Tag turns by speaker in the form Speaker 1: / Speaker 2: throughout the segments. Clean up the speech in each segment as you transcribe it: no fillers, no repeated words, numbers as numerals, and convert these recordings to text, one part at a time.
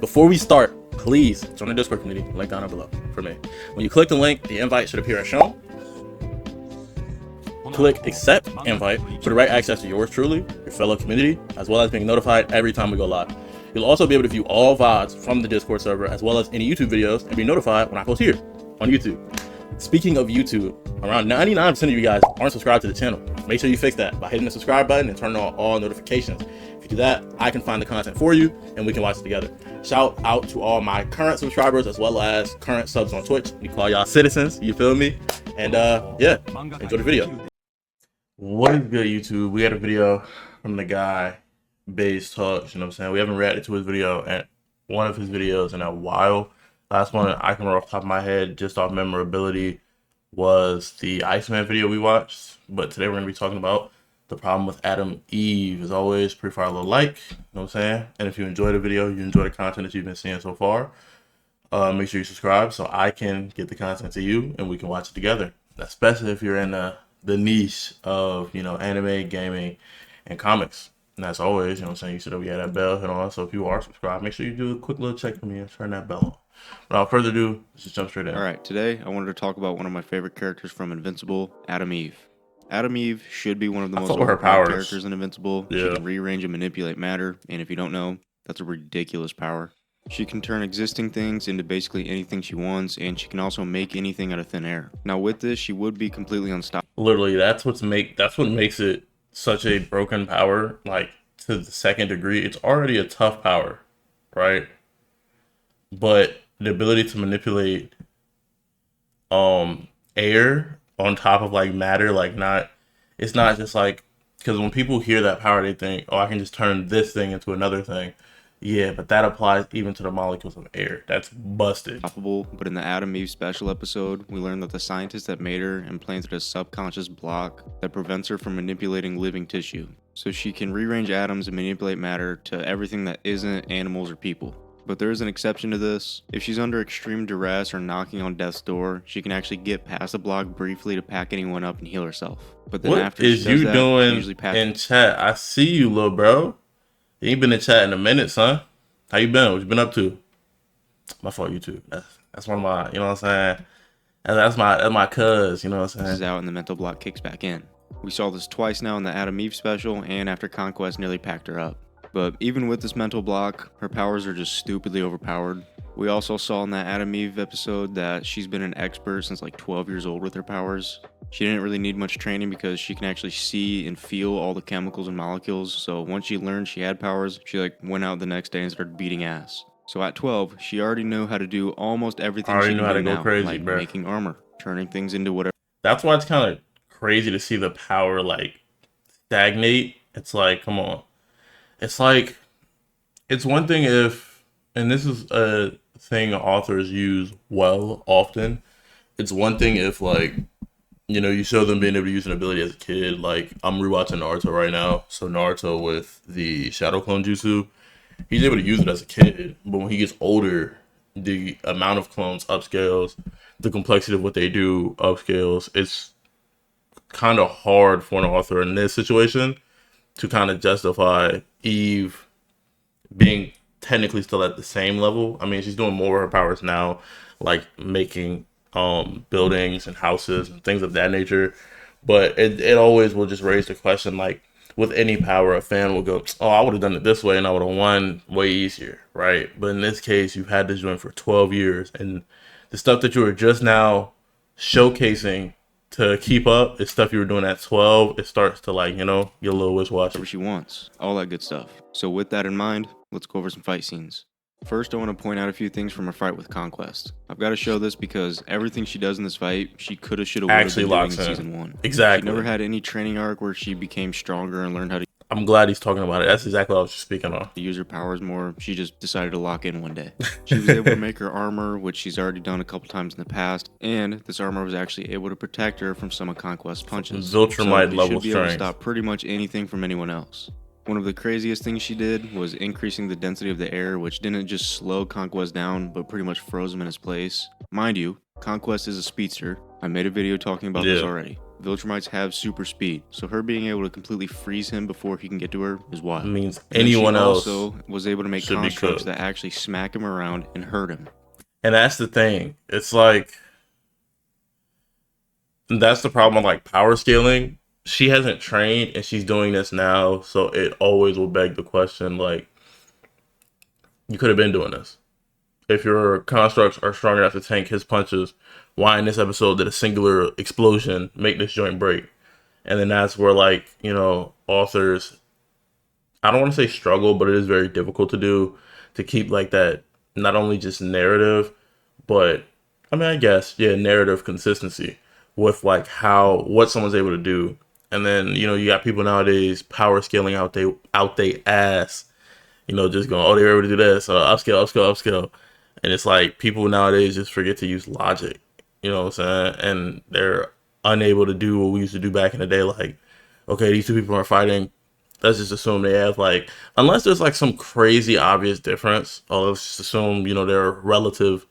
Speaker 1: Before we start, please join the Discord community, link down below for me. When you click the link, the invite should appear as shown. Click accept invite for direct access to yours truly, your fellow community, as well as being notified every time we go live. You'll also be able to view all VODs from the Discord server, as well as any YouTube videos, and be notified when I post here on YouTube. Speaking of YouTube, around 99% of you guys aren't subscribed to the channel. Make sure you fix that by hitting the subscribe button and turning on all notifications. If you do that, I can find the content for you and we can watch it together. Shout out to all my current subscribers as well as current subs on Twitch. We call y'all citizens, you feel me? And yeah, enjoy the video. What is good, YouTube? We had a video from the guy, Baze Talks, you know what I'm saying? We haven't reacted to his video and one of his videos in a while. Last one I can remember off the top of my head, just off memorability, was the Iceman video we watched. But today we're going to be talking about the problem with Adam Eve. As always, prefer a little like, you know what I'm saying? And if you enjoy the video, you enjoy the content that you've been seeing so far, make sure you subscribe so I can get the content to you and we can watch it together. Especially if you're in the niche of, you know, anime, gaming, and comics. And as always, you know what I'm saying, you should have that bell hit on. So if you are subscribed, make sure you do a quick little check for me and turn that bell on. Without further ado, let's just jump straight in.
Speaker 2: Alright, today I wanted to talk about one of my favorite characters from Invincible, Adam Eve. Adam Eve should be one of the most overpowered characters in Invincible.
Speaker 1: Yeah.
Speaker 2: She can rearrange and manipulate matter, and if you don't know, that's a ridiculous power. She can turn existing things into basically anything she wants, and she can also make anything out of thin air. Now with this, she would be completely unstoppable.
Speaker 1: Literally, that's what makes it such a broken power, like to the second degree. It's already a tough power, right? But the ability to manipulate air on top of like matter, it's not just like, because when people hear that power, they think, oh, I can just turn this thing into another thing. Yeah, but that applies even to the molecules of air. That's busted.
Speaker 2: But in the Adam Eve special episode, we learned that the scientist that made her implanted a subconscious block that prevents her from manipulating living tissue. So she can rearrange atoms and manipulate matter to everything that isn't animals or people. But there is an exception to this. If she's under extreme duress or knocking on death's door, she can actually get past the block briefly to pack anyone up and heal herself. But then after she does that, she usually passes.
Speaker 1: In chat? I see you, little bro. You ain't been in chat in a minute, son. How you been? What you been up to? My fault, YouTube. That's one of my, you know what I'm saying? That's my cuz, you know what I'm saying?
Speaker 2: This is out and the mental block kicks back in. We saw this twice now in the Adam Eve special and after Conquest nearly packed her up. But even with this mental block, her powers are just stupidly overpowered. We also saw in that Adam Eve episode that she's been an expert since like 12 years old with her powers. She didn't really need much training because she can actually see and feel all the chemicals and molecules. So once she learned she had powers, she like went out the next day and started beating ass. So at 12, she already knew how to do almost everything she can do now, like making armor, turning things into whatever.
Speaker 1: That's why it's kind of crazy to see the power like stagnate. It's like, come on. It's like, it's one thing if, and this is a thing authors use well often, it's one thing if like, you know, you show them being able to use an ability as a kid. Like, I'm rewatching Naruto right now. So Naruto with the Shadow Clone Jutsu, he's able to use it as a kid. But when he gets older, the amount of clones upscales, the complexity of what they do upscales. It's kind of hard for an author in this situation to kind of justify Eve being technically still at the same level. I mean, she's doing more of her powers now, like making buildings and houses and things of that nature. But it always will just raise the question, like with any power, a fan will go, oh, I would have done it this way and I would have won way easier, right? But in this case, you've had this joint for 12 years and the stuff that you were just now showcasing to keep up is stuff you were doing at 12. It starts to, like, you know, get a little wish-washy.
Speaker 2: Whatever she wants, all that good stuff. So with that in mind, let's go over some fight scenes. First, I want to point out a few things from her fight with Conquest. I've got to show this because everything she does in this fight, she could have, should have, would have been doing in season 1.
Speaker 1: Exactly.
Speaker 2: She never had any training arc where she became stronger and learned how to.
Speaker 1: I'm glad he's talking about it. That's exactly what I was just speaking on.
Speaker 2: Use her powers more. She just decided to lock in one day. She was able to make her armor, which she's already done a couple times in the past, and this armor was actually able to protect her from some of Conquest's punches.
Speaker 1: Viltrumite
Speaker 2: so
Speaker 1: level
Speaker 2: should be
Speaker 1: strength.
Speaker 2: able to stop pretty much anything from anyone else. One of the craziest things she did was increasing the density of the air, which didn't just slow Conquest down, but pretty much froze him in his place. Mind you, Conquest is a speedster. I made a video talking about this already. Viltrumites have super speed, so her being able to completely freeze him before he can get to her is wild.
Speaker 1: Means
Speaker 2: And then she
Speaker 1: anyone else
Speaker 2: also was able to make
Speaker 1: should be
Speaker 2: constructs
Speaker 1: cooked.
Speaker 2: that actually smack him around and hurt him.
Speaker 1: And that's the thing. It's like, that's the problem with like power scaling. She hasn't trained and she's doing this now, so it always will beg the question like, you could have been doing this. If your constructs are strong enough to tank his punches, why in this episode did a singular explosion make this joint break? And then that's where, like, authors, I don't want to say struggle, but it is very difficult to do, to keep like that, not only just narrative, but I mean, I guess, yeah, narrative consistency with like what someone's able to do. And then, you got people nowadays power scaling out they ass, just going, oh, they were able to do this, upscale, upscale, upscale. And it's like people nowadays just forget to use logic, you know what I'm saying? And they're unable to do what we used to do back in the day. Like, okay, these two people are fighting. Let's just assume they have like, unless there's like some crazy obvious difference, let's just assume, they're relative.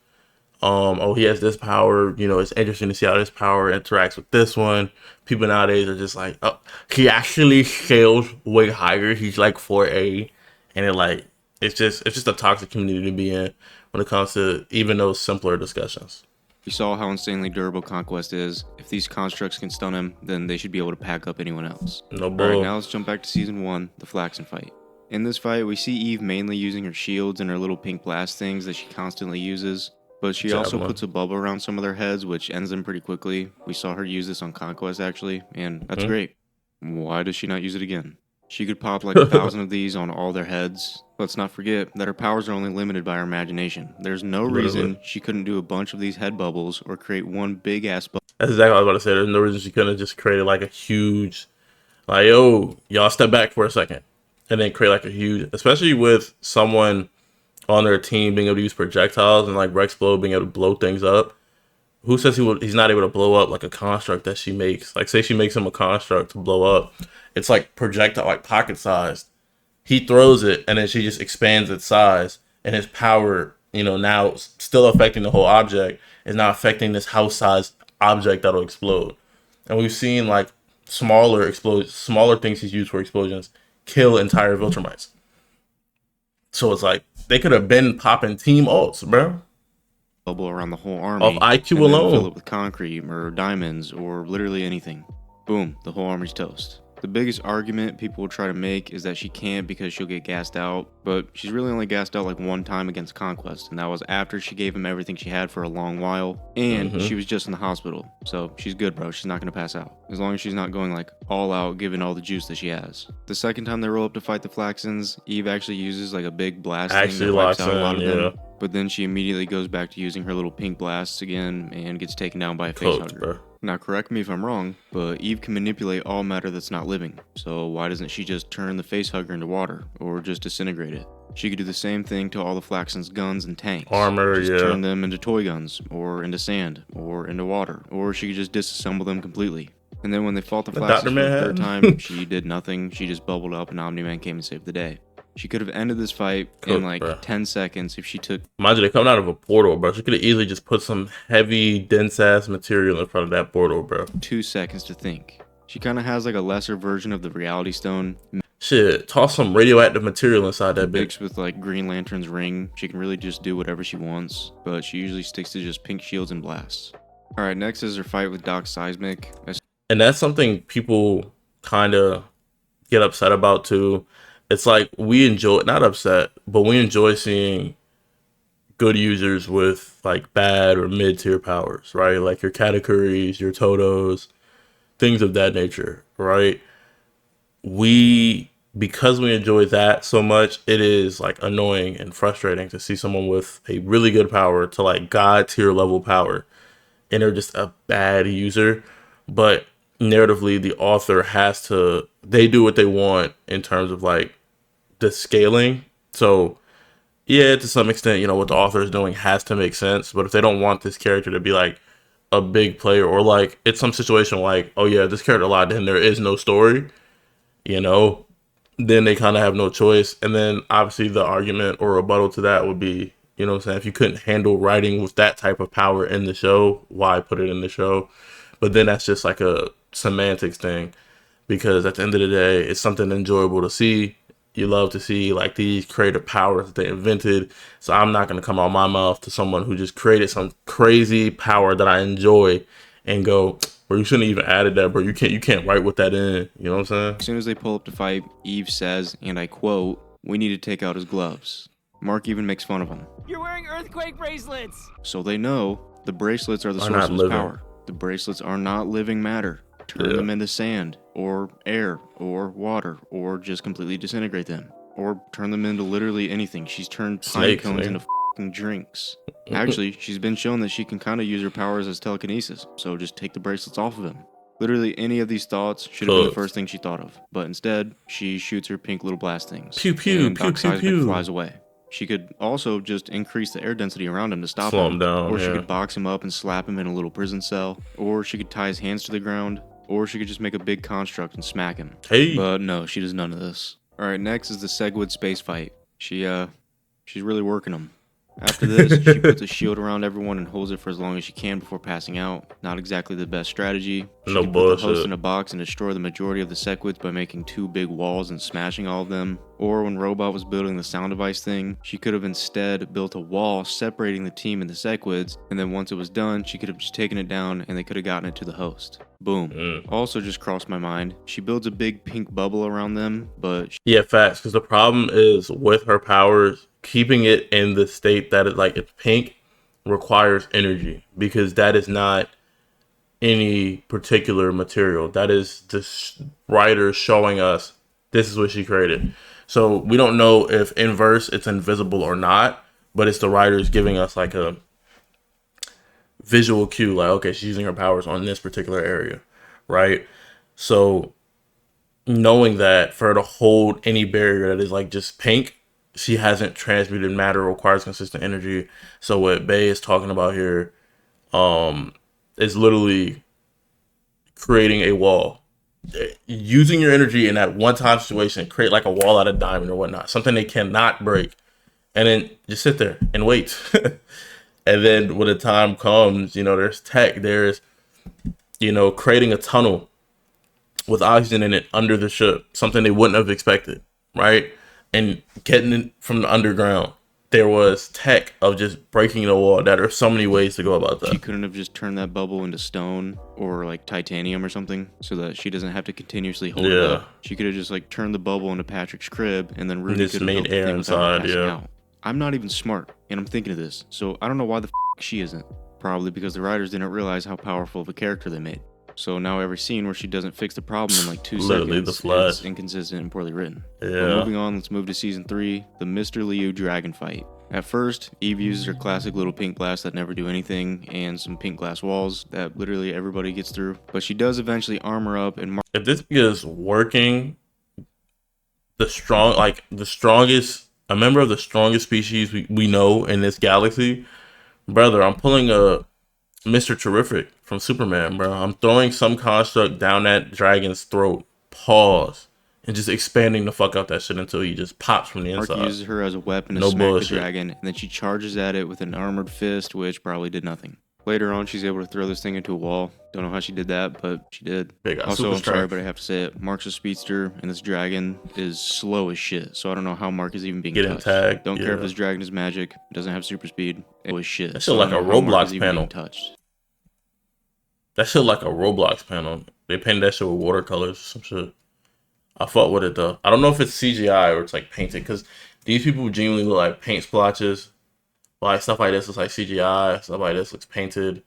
Speaker 1: Oh, he has this power, it's interesting to see how this power interacts with this one. People nowadays are just like, oh, he actually scales way higher. He's like 4A. And it's just a toxic community to be in when it comes to even those simpler discussions.
Speaker 2: We saw how insanely durable Conquest is. If these constructs can stun him, then they should be able to pack up anyone else.
Speaker 1: No
Speaker 2: Alright,
Speaker 1: bull.
Speaker 2: now let's jump back to Season 1, the Flaxen fight. In this fight, we see Eve mainly using her shields and her little pink blast things that she constantly uses, but she also
Speaker 1: Javelin.
Speaker 2: puts a bubble around some of their heads, which ends them pretty quickly. We saw her use this on Conquest, actually, and that's great. Why does she not use it again? She could pop like 1,000 of these on all their heads. Let's not forget that her powers are only limited by her imagination. There's no reason
Speaker 1: Literally.
Speaker 2: she couldn't do a bunch of these head bubbles or create one big ass bubble.
Speaker 1: That's exactly what I was about to say. There's no reason she couldn't have just created like a huge, like, yo, y'all step back for a second. And then create like a huge, especially with someone on their team being able to use projectiles and like Rexplode being able to blow things up. Who says he's not able to blow up like a construct that she makes? Like, say she makes him a construct to blow up. It's like projectile, like pocket sized. He throws it and then she just expands its size, and his power, now still affecting the whole object, is not affecting this house sized object that'll explode. And we've seen like smaller things he's used for explosions kill entire Viltrumites. So it's like they could have been popping team ults, bro.
Speaker 2: Bubble around the whole army.
Speaker 1: Of IQ
Speaker 2: and then
Speaker 1: alone.
Speaker 2: Fill it with concrete or diamonds or literally anything. Boom, the whole army's toast. The biggest argument people will try to make is that she can't because she'll get gassed out, but she's really only gassed out like one time against Conquest, and that was after she gave him everything she had for a long while, and she was just in the hospital. So she's good, bro. She's not gonna pass out. As long as she's not going like all out, giving all the juice that she has. The second time they roll up to fight the Flaxens, Eve actually uses like a big blast thing
Speaker 1: Actually
Speaker 2: that wipes
Speaker 1: locks
Speaker 2: out a lot
Speaker 1: in,
Speaker 2: of them. But then she immediately goes back to using her little pink blasts again and gets taken down by a face
Speaker 1: Cooked,
Speaker 2: hugger.
Speaker 1: bro.
Speaker 2: Now, correct me if I'm wrong, but Eve can manipulate all matter that's not living. So why doesn't she just turn the face hugger into water or just disintegrate it? She could do the same thing to all the Flaxen's guns and tanks.
Speaker 1: Armor,
Speaker 2: just
Speaker 1: yeah.
Speaker 2: turn them into toy guns or into sand or into water, or she could just disassemble them completely. And then when they fought the
Speaker 1: The
Speaker 2: Flaxens
Speaker 1: Dr.
Speaker 2: for the third
Speaker 1: Manhattan.
Speaker 2: time, she did nothing. She just bubbled up and Omni-Man came and saved the day. She could have ended this fight in
Speaker 1: Cooked,
Speaker 2: like
Speaker 1: bro.
Speaker 2: 10 seconds if she took
Speaker 1: Mind you, they're coming out of a portal, bro. She could have easily just put some heavy, dense ass material in front of that portal, bro.
Speaker 2: 2 seconds to think. She kind of has like a lesser version of the Reality Stone
Speaker 1: Shit, toss some radioactive material inside that bitch.
Speaker 2: mixed with like Green Lantern's ring. She can really just do whatever she wants, but she usually sticks to just pink shields and blasts. Alright, next is her fight with Doc Seismic.
Speaker 1: And that's something people kind of get upset about too. It's like we enjoy, not upset, but we enjoy seeing good users with like bad or mid tier powers, right? Like your Katakuris, your Totos, things of that nature, right? Because we enjoy that so much, it is like annoying and frustrating to see someone with a really good power to like god tier level power, and they're just a bad user. But narratively, the author they do what they want in terms of like the scaling. So yeah, to some extent, what the author is doing has to make sense. But if they don't want this character to be like a big player, or like it's some situation like, oh yeah, this character locked in, there is no story, then they kind of have no choice. And then obviously the argument or rebuttal to that would be, what I'm saying, if you couldn't handle writing with that type of power in the show, why put it in the show? But then that's just like a semantics thing, because at the end of the day, it's something enjoyable to see. You love to see like these creative powers that they invented. So I'm not going to come out my mouth to someone who just created some crazy power that I enjoy and go, bro, you shouldn't even added that, bro. You can't write with that in. You know what I'm saying?
Speaker 2: As soon as they pull up to fight, Eve says, and I quote, "We need to take out his gloves." Mark even makes fun of him.
Speaker 3: You're wearing earthquake bracelets!
Speaker 2: So they know the bracelets are the
Speaker 1: Are
Speaker 2: source
Speaker 1: not
Speaker 2: of his
Speaker 1: living.
Speaker 2: power. The bracelets are not living matter. Turn
Speaker 1: Yeah.
Speaker 2: them into sand, or air, or water, or just completely disintegrate them. Or turn them into literally anything. She's turned pine
Speaker 1: Snakes,
Speaker 2: cones
Speaker 1: man.
Speaker 2: into f***ing drinks. Actually, she's been shown that she can kind of use her powers as telekinesis, so just take the bracelets off of him. Literally any of these thoughts should have been the
Speaker 1: Cooked.
Speaker 2: first thing she thought of, but instead, she shoots her pink little blast things.
Speaker 1: Pew, pew,
Speaker 2: and
Speaker 1: pew,
Speaker 2: Doc
Speaker 1: pew,
Speaker 2: Seismic
Speaker 1: pew.
Speaker 2: flies away. She could also just increase the air density around him to stop
Speaker 1: Slow
Speaker 2: him,
Speaker 1: him down,
Speaker 2: or she
Speaker 1: yeah.
Speaker 2: could box him up and slap him in a little prison cell, or she could tie his hands to the ground, or she could just make a big construct and smack him.
Speaker 1: Hey.
Speaker 2: But no, she does none of this. Alright, next is the Segwood space fight. She's really working him. After this, she puts a shield around everyone and holds it for as long as she can before passing out. Not exactly the best strategy. She
Speaker 1: No
Speaker 2: could put the host
Speaker 1: bullshit.
Speaker 2: in a box and destroy the majority of the Segwoods by making 2 big walls and smashing all of them. Or when Robot was building the sound device thing, she could have instead built a wall separating the team and the Segwoods, and then once it was done, she could have just taken it down and they could have gotten it to the host. Boom. Also just crossed my mind, she builds a big pink bubble around them, but
Speaker 1: Yeah, facts. Because the problem is with her powers, keeping it in the state that it like it's pink requires energy, because that is not any particular material. That is the writer showing us this is what she created. So we don't know if in verse it's invisible or not, but it's the writers giving us like a visual cue, like, okay, she's using her powers on this particular area, right? So knowing that for her to hold any barrier that is like just pink, she hasn't transmuted matter, requires consistent energy. So what Bay is talking about here is literally creating a wall. Using your energy in that one-time situation, create like a wall out of diamond or whatnot, something they cannot break, and then just sit there and wait. And then when the time comes, you know, there's tech, there's, you know, creating a tunnel with oxygen in it under the ship, something they wouldn't have expected, right? And getting it from the underground, there was tech of just breaking the wall. There are so many ways to go about
Speaker 2: she
Speaker 1: that.
Speaker 2: couldn't have just turned that bubble into stone or like titanium or something so that she doesn't have to continuously hold it
Speaker 1: Yeah.
Speaker 2: up. She could have just like turned the bubble into Patrick's crib and then Ruby
Speaker 1: Just
Speaker 2: could have
Speaker 1: made
Speaker 2: built the
Speaker 1: air
Speaker 2: thing without her
Speaker 1: inside,
Speaker 2: passing
Speaker 1: yeah.
Speaker 2: out. I'm not even smart and I'm thinking of this, so I don't know why the she isn't. Probably because the writers didn't realize how powerful of a character they made. So now every scene where she doesn't fix the problem in like 2
Speaker 1: Literally
Speaker 2: seconds,
Speaker 1: the Flash.
Speaker 2: it's inconsistent and poorly written. But
Speaker 1: Yeah.
Speaker 2: moving on, let's move to season 3, the Mr. Liu dragon fight. At first, Eve uses her classic little pink blasts that never do anything and some pink glass walls that literally everybody gets through. But she does eventually armor up and
Speaker 1: If this is working, the strongest, a member of the strongest species we know in this galaxy, brother, I'm pulling a Mr. Terrific from Superman, bro. I'm throwing some construct down that dragon's throat, pause, and just expanding the fuck out that shit until he just pops from the
Speaker 2: Mark
Speaker 1: inside.
Speaker 2: uses her as a weapon to
Speaker 1: No
Speaker 2: smack
Speaker 1: bullshit.
Speaker 2: the dragon, and then she charges at it with an armored fist, which probably did nothing. Later on, she's able to throw this thing into a wall. Don't know how she did that, but she did.
Speaker 1: They got
Speaker 2: Also,
Speaker 1: super
Speaker 2: I'm sorry,
Speaker 1: strength.
Speaker 2: but I have to say it. Mark's a speedster, and this dragon is slow as shit. So I don't know how Mark is even being
Speaker 1: Getting
Speaker 2: touched.
Speaker 1: tagged,
Speaker 2: Don't care if
Speaker 1: yeah.
Speaker 2: this dragon is magic. It doesn't have super speed. It was shit.
Speaker 1: That shit
Speaker 2: So I
Speaker 1: like
Speaker 2: don't
Speaker 1: a
Speaker 2: know how Mark
Speaker 1: Roblox
Speaker 2: is even
Speaker 1: panel.
Speaker 2: being touched.
Speaker 1: That shit like a Roblox panel. They painted that shit with watercolors or some shit. I fuck with it though. I don't know if it's CGI or it's like painted, because these people genuinely look like paint splotches. Like stuff like this looks like CGI. Stuff like this looks painted.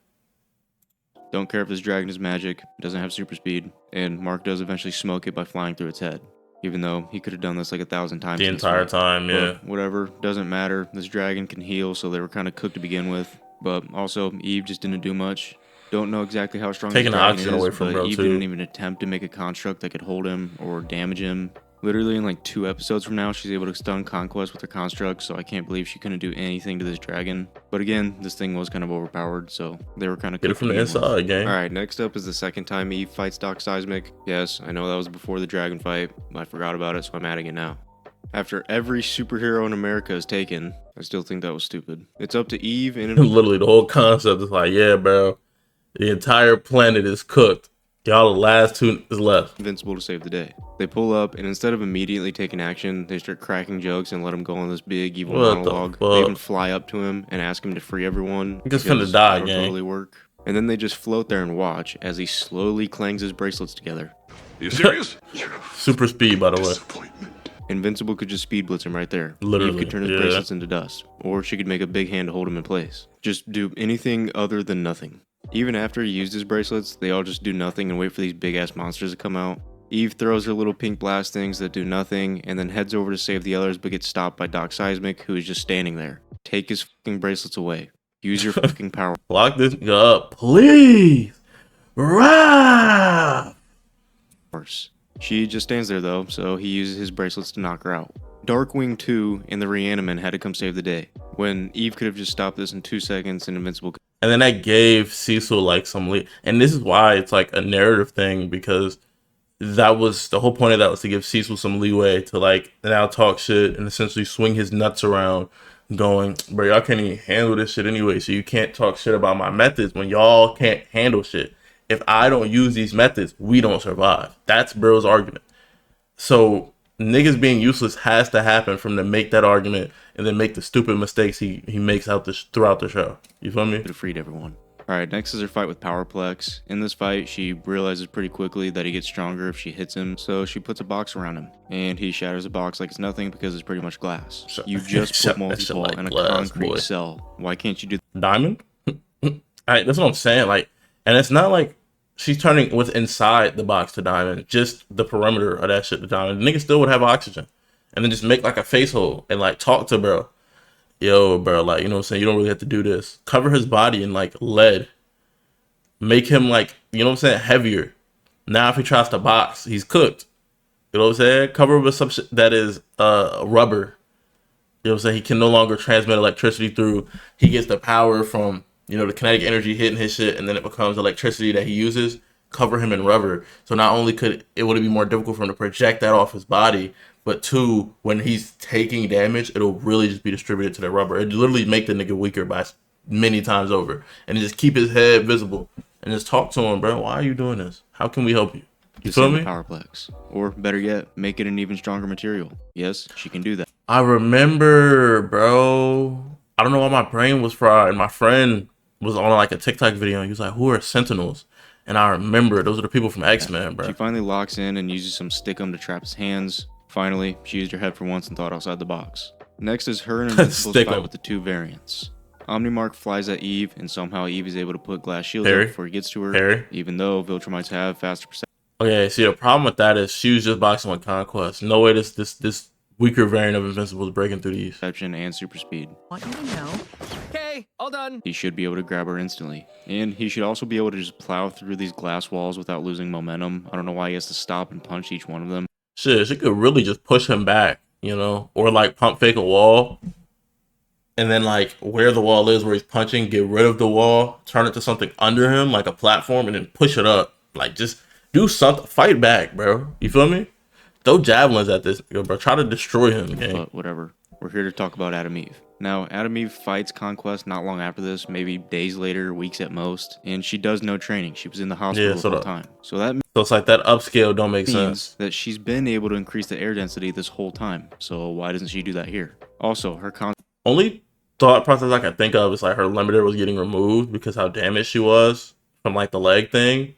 Speaker 2: Don't care if this dragon is magic. It doesn't have super speed. And Mark does eventually smoke it by flying through its head. Even though he could have done this like 1,000 times.
Speaker 1: The
Speaker 2: in this
Speaker 1: entire
Speaker 2: fight.
Speaker 1: time, yeah.
Speaker 2: But whatever, doesn't matter. This dragon can heal, so they were kind of cooked to begin with. But also, Eve just didn't do much. Don't know exactly how strong
Speaker 1: Taking
Speaker 2: this
Speaker 1: the
Speaker 2: dragon
Speaker 1: oxygen
Speaker 2: is,
Speaker 1: away from
Speaker 2: but
Speaker 1: bro,
Speaker 2: Eve
Speaker 1: too.
Speaker 2: didn't even attempt to make a construct that could hold him or damage him. Literally in like 2 episodes from now, she's able to stun Conquest with her construct, so I can't believe she couldn't do anything to this dragon. But again, this thing was kind of overpowered, so they were kind of
Speaker 1: Get it from the inside, gang.
Speaker 2: Alright, next up is the second time Eve fights Doc Seismic. Yes, I know that was before the dragon fight. I forgot about it, so I'm adding it now. After every superhero in America is taken, I still think that was stupid. It's up to Eve and
Speaker 1: Literally, the whole concept is like, yeah, bro. The entire planet is cooked. Y'all, the last two is left.
Speaker 2: Invincible to save the day. They pull up, and instead of immediately taking action, they start cracking jokes and let him go on this big evil
Speaker 1: What the
Speaker 2: monologue.
Speaker 1: fuck?
Speaker 2: They even fly up to him and ask him to free everyone.
Speaker 1: He just
Speaker 2: because
Speaker 1: finna die,
Speaker 2: that'll
Speaker 1: gang.
Speaker 2: totally work. And then they just float there and watch as he slowly clangs his bracelets together.
Speaker 4: You serious?
Speaker 1: Super speed, by the way.
Speaker 4: Disappointment.
Speaker 2: Invincible could just speed blitz him right there.
Speaker 1: Literally,
Speaker 2: Eve could turn his
Speaker 1: yeah.
Speaker 2: bracelets into dust, or she could make a big hand to hold him in place. Just do anything other than nothing. Even after he used his bracelets, they all just do nothing and wait for these big ass monsters to come out. Eve throws her little pink blast things that do nothing, and then heads over to save the others, but gets stopped by Doc Seismic, who is just standing there. Take his fucking bracelets away. Use your fucking power.
Speaker 1: Lock this nigga up, please. Rah!
Speaker 2: She just stands there though, so he uses his bracelets to knock her out. Darkwing 2 and the Reaniman had to come save the day, when Eve could have just stopped this in 2 seconds and Invincible could.
Speaker 1: And then that gave Cecil like some lead. And this is why it's like a narrative thing, because that was the whole point of that, was to give Cecil some leeway to like now talk shit and essentially swing his nuts around, going, bro, y'all can't even handle this shit anyway, so you can't talk shit about my methods when y'all can't handle shit. If I don't use these methods, we don't survive. That's Bro's argument. So niggas being useless has to happen for him to make that argument and then make the stupid mistakes he makes throughout the show. You feel me?
Speaker 2: have freed everyone. Alright, next is her fight with Powerplex. In this fight, she realizes pretty quickly that he gets stronger if she hits him, so she puts a box around him. And he shatters the box like it's nothing because it's pretty much glass. You just
Speaker 1: Shut
Speaker 2: put
Speaker 1: that shit
Speaker 2: multi-ball
Speaker 1: like
Speaker 2: in a
Speaker 1: glass,
Speaker 2: concrete
Speaker 1: boy.
Speaker 2: cell. Why can't you do
Speaker 1: Diamond? That's what I'm saying. Like, and it's not like she's turning what's inside the box to diamond, just the perimeter of that shit to diamond. The nigga still would have oxygen. And then just make like a face hole and like talk to bro. Yo, bro, like, you know what I'm saying? You don't really have to do this. Cover his body in like lead. Make him like, you know what I'm saying, heavier. Now if he tries to box, he's cooked. You know what I'm saying? Cover him with some shit that is rubber. You know what I'm saying? He can no longer transmit electricity through. He gets the power from, you know, the kinetic energy hitting his shit, and then it becomes electricity that he uses. Cover him in rubber. So not only would it be more difficult for him to project that off his body, but two, when he's taking damage, it'll really just be distributed to the rubber. It literally make the nigga weaker by many times over. And just keep his head visible. And just talk to him, bro. Why are you doing this? How can we help you? You feel me?
Speaker 2: Powerplex? Or better yet, make it an even stronger material. Yes, she can do that.
Speaker 1: I remember, bro. I don't know why my brain was fried. My friend was on like a TikTok video and he was like, who are Sentinels? And I remember those are the people from X-Men, bro.
Speaker 2: She finally locks in and uses some stickum to trap his hands. Finally, she used her head for once and thought outside the box. Next is her and Invincible's
Speaker 1: Stickum.
Speaker 2: fight with the two variants. Omnimark flies at Eve, and somehow Eve is able to put glass shields
Speaker 1: Harry?
Speaker 2: up before he gets to her,
Speaker 1: Harry?
Speaker 2: even though Viltrumites have faster perception
Speaker 1: Okay, see, the problem with that is she was just boxing with Conquest. No way this weaker variant of Invincible is breaking through these.
Speaker 2: and super speed.
Speaker 3: Want you to know. Okay, all done.
Speaker 2: He should be able to grab her instantly. And he should also be able to just plow through these glass walls without losing momentum. I don't know why he has to stop and punch each one of them.
Speaker 1: Shit, she could really just push him back, you know? Or like pump fake a wall. And then like where the wall is where he's punching, get rid of the wall, turn it to something under him, like a platform, and then push it up. Like just do something, fight back, bro. You feel me? Throw javelins at this nigga, bro. Try to destroy him, gang.
Speaker 2: But whatever. We're here to talk about Adam Eve. Now, Adam Eve fights Conquest not long after this, maybe days later, weeks at most, and she does no training. She was in the hospital the whole time. So that
Speaker 1: So it's like that upscale don't make sense.
Speaker 2: means that she's been able to increase the air density this whole time. So why doesn't she do that here? Also, her
Speaker 1: Only thought process I can think of is like her limiter was getting removed because how damaged she was from like the leg thing.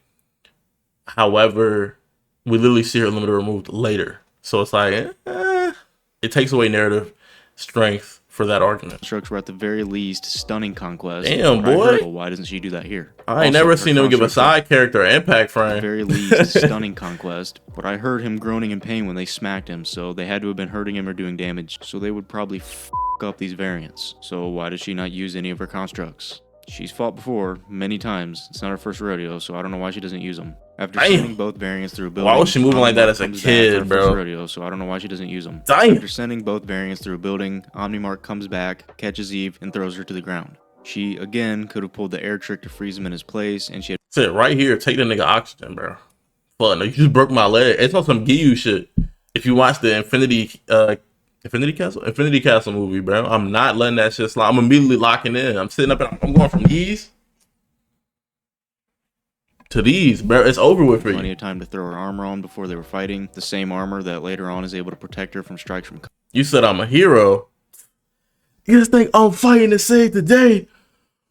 Speaker 1: However, we literally see her limiter removed later. So it's like, it takes away narrative strength for that argument.
Speaker 2: constructs were at the very least stunning Conquest.
Speaker 1: Damn,
Speaker 2: But I
Speaker 1: boy.
Speaker 2: heard, well, why doesn't she do that here?
Speaker 1: I ain't
Speaker 2: Also,
Speaker 1: never
Speaker 2: her
Speaker 1: seen them give a
Speaker 2: constructs were
Speaker 1: side character an impact
Speaker 2: at the
Speaker 1: frame.
Speaker 2: very least stunning Conquest, but I heard him groaning in pain when they smacked him, so they had to have been hurting him or doing damage, so they would probably f up these variants. So why does she not use any of her constructs? She's fought before, many times. It's not her first rodeo, so I don't know why she doesn't use them. After
Speaker 1: Damn.
Speaker 2: sending both variants through a building,
Speaker 1: Why was she moving like that
Speaker 2: Omnimark
Speaker 1: as a
Speaker 2: comes back.
Speaker 1: kid,
Speaker 2: It's not her
Speaker 1: bro?
Speaker 2: first rodeo, so I don't know why she doesn't use them.
Speaker 1: Damn.
Speaker 2: After sending both variants through a building, Omnimark comes back, catches Eve, and throws her to the ground. She, again, could have pulled the air trick to freeze him in his place, and she had
Speaker 1: Sit right here, take the nigga oxygen, bro. Fuck, no, you just broke my leg. It's on some Giyu shit. If you watch the Infinity Castle movie, bro, I'm not letting that shit slide. I'm immediately locking in. I'm sitting up and I'm going from these to these, bro. It's over with for
Speaker 2: plenty
Speaker 1: you.
Speaker 2: of time to throw her armor on before they were fighting. The same armor that later on is able to protect her from strikes from.
Speaker 1: You said I'm a hero. You just think I'm fighting to save the day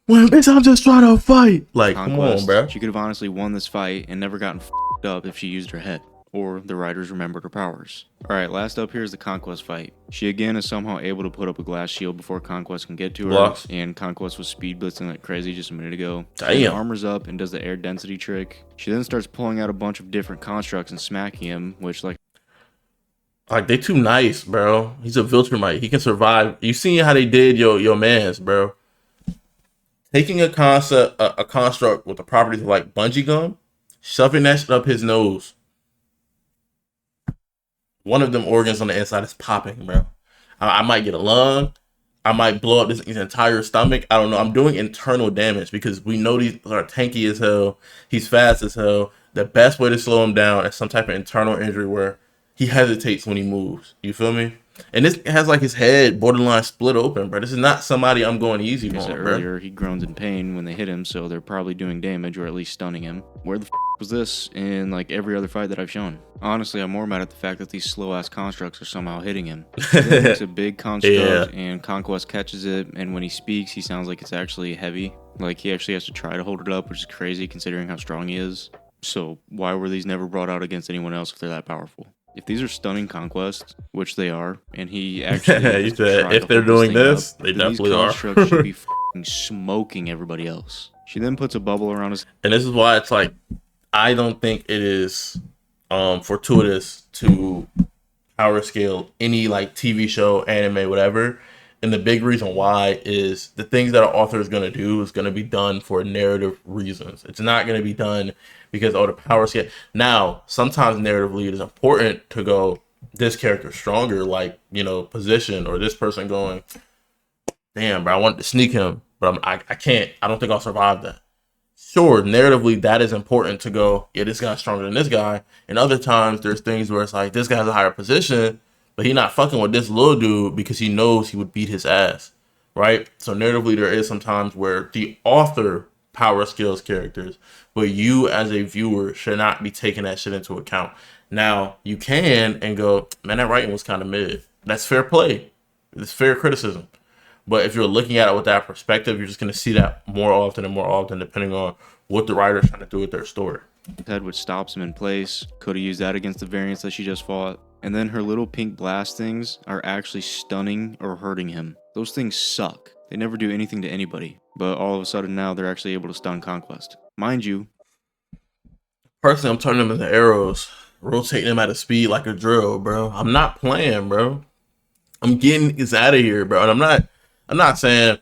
Speaker 1: when bitch I'm just trying to fight. Like,
Speaker 2: Conquest.
Speaker 1: come on, bro.
Speaker 2: She could have honestly won this fight and never gotten f***ed up if she used her head, or the writers remembered her powers. Alright, last up here is the Conquest fight. She again is somehow able to put up a glass shield before Conquest can get to her,
Speaker 1: Blocks.
Speaker 2: and Conquest was speed blitzing like crazy just a minute ago.
Speaker 1: Damn.
Speaker 2: Her armor's up and does the air density trick. She then starts pulling out a bunch of different constructs and smacking him, which like
Speaker 1: They too nice, bro. He's a Viltrumite. He can survive. You seen how they did your mans, bro. Taking a construct with the properties of like bungee gum, shoving that shit up his nose. One of them organs on the inside is popping, bro. I might get a lung. I might blow up his entire stomach. I don't know. I'm doing internal damage because we know these are tanky as hell. He's fast as hell. The best way to slow him down is some type of internal injury where he hesitates when he moves. You feel me? And this has like his head borderline split open, bro. This is not somebody I'm going easy
Speaker 2: I
Speaker 1: on,
Speaker 2: said
Speaker 1: bro.
Speaker 2: earlier, he groans in pain when they hit him, so they're probably doing damage or at least stunning him. Where the was this in like every other fight that I've shown? Honestly, I'm more mad at the fact that these slow ass constructs are somehow hitting him. It's a big construct and Conquest catches it, and when he speaks, he sounds like it's actually heavy. Like he actually has to try to hold it up, which is crazy considering how strong he is. So why were these never brought out against anyone else if they're that powerful? If these are stunning Conquest, which they are, and he actually
Speaker 1: You said if they're doing this, they definitely are.
Speaker 2: These constructs should be f***ing smoking everybody else. She then puts a bubble around his.
Speaker 1: And this is why it's like, I don't think it is fortuitous to power scale any like TV show, anime, whatever. And the big reason why is the things that an author is going to do is going to be done for narrative reasons. It's not going to be done because, oh, the power scale. Now, sometimes narratively it is important to go, this character's stronger, like, you know, position, or this person going, damn, bro, I wanted to sneak him, but I can't. I don't think I'll survive that. Sure, narratively, that is important to go, yeah, this guy's stronger than this guy. And other times, there's things where it's like, this guy has a higher position, but he not fucking with this little dude because he knows he would beat his ass, right? So narratively, there is some times where the author power skills characters, but you as a viewer should not be taking that shit into account. Now, you can and go, man, that writing was kind of mid. That's fair play. It's fair criticism. But if you're looking at it with that perspective, you're just going to see that more often and more often, depending on what the writer's trying to do with their story.
Speaker 2: Head, which stops him in place. Could have used that against the variants that she just fought. And then her little pink blast things are actually stunning or hurting him. Those things suck. They never do anything to anybody. But all of a sudden now they're actually able to stun Conquest. Mind you,
Speaker 1: personally, I'm turning them into arrows, rotating them at a speed like a drill, bro. I'm not playing, bro. I'm getting this out of here, bro. And I'm not saying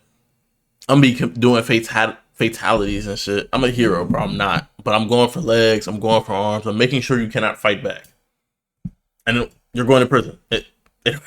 Speaker 1: I'm be doing fatalities and shit. I'm a hero, bro. I'm not. But I'm going for legs. I'm going for arms. I'm making sure you cannot fight back. And you're going to prison. It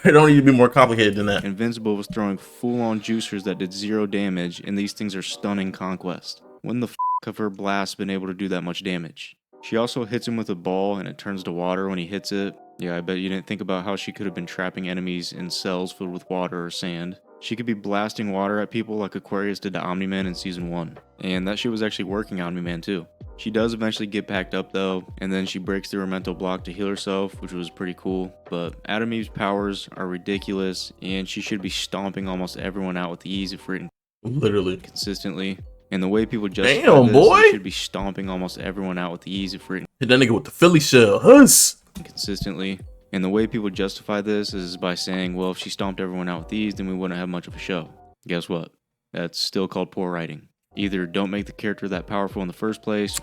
Speaker 1: don't need to be more complicated than that.
Speaker 2: Invincible was throwing full-on juicers that did 0 damage, and these things are stunning Conquest. When the f*** have her blasts been able to do that much damage? She also hits him with a ball, and it turns to water when he hits it. Yeah, I bet you didn't think about how she could have been trapping enemies in cells filled with water or sand. She could be blasting water at people like Aquarius did to Omni-Man in Season 1. And that shit was actually working Omni-Man too. She does eventually get packed up though, and then she breaks through her mental block to heal herself, which was pretty cool. But Atom Eve's powers are ridiculous, and she should be stomping almost everyone out with ease if written
Speaker 1: Literally.
Speaker 2: consistently. And the way people justify
Speaker 1: Damn,
Speaker 2: this,
Speaker 1: boy.
Speaker 2: she should be stomping almost everyone out with ease if written
Speaker 1: Hit that nigga with the Philly shell. Huss.
Speaker 2: consistently. And the way people justify this is by saying, well, if she stomped everyone out with ease, then we wouldn't have much of a show. Guess what? That's still called poor writing. Either don't make the character that powerful in the first place.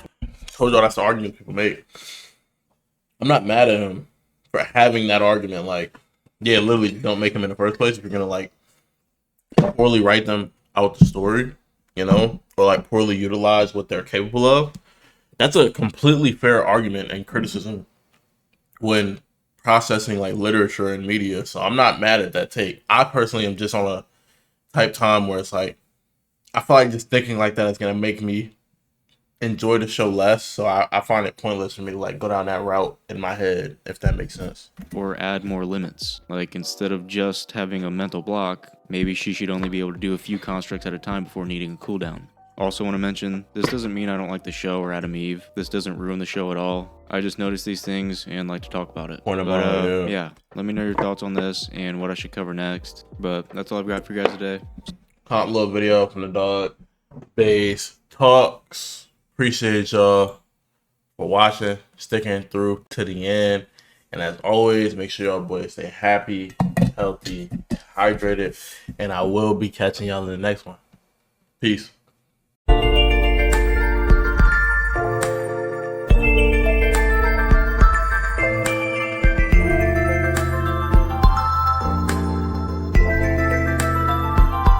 Speaker 1: Told y'all that's the argument people make. I'm not mad at him for having that argument. Like, yeah, literally don't make him in the first place if you're gonna like poorly write them out the story, you know, or like poorly utilize what they're capable of. That's a completely fair argument and criticism when processing like literature and media. So I'm not mad at that take. I personally am just on a type time where it's like, I feel like just thinking like that is going to make me enjoy the show less. So I find it pointless for me to like go down that route in my head, if that makes sense.
Speaker 2: Or add more limits. Like instead of just having a mental block, maybe she should only be able to do a few constructs at a time before needing a cooldown. Also want to mention, this doesn't mean I don't like the show or Adam Eve. This doesn't ruin the show at all. I just noticed these things and like to talk about it. Yeah, let me know your thoughts on this and what I should cover next. But that's all I've got for you guys today.
Speaker 1: Hot little video from the Dog Base Talks. Appreciate y'all for watching, sticking through to the end. And as always, make sure y'all boys stay happy, healthy, hydrated. And I will be catching y'all in the next one. Peace.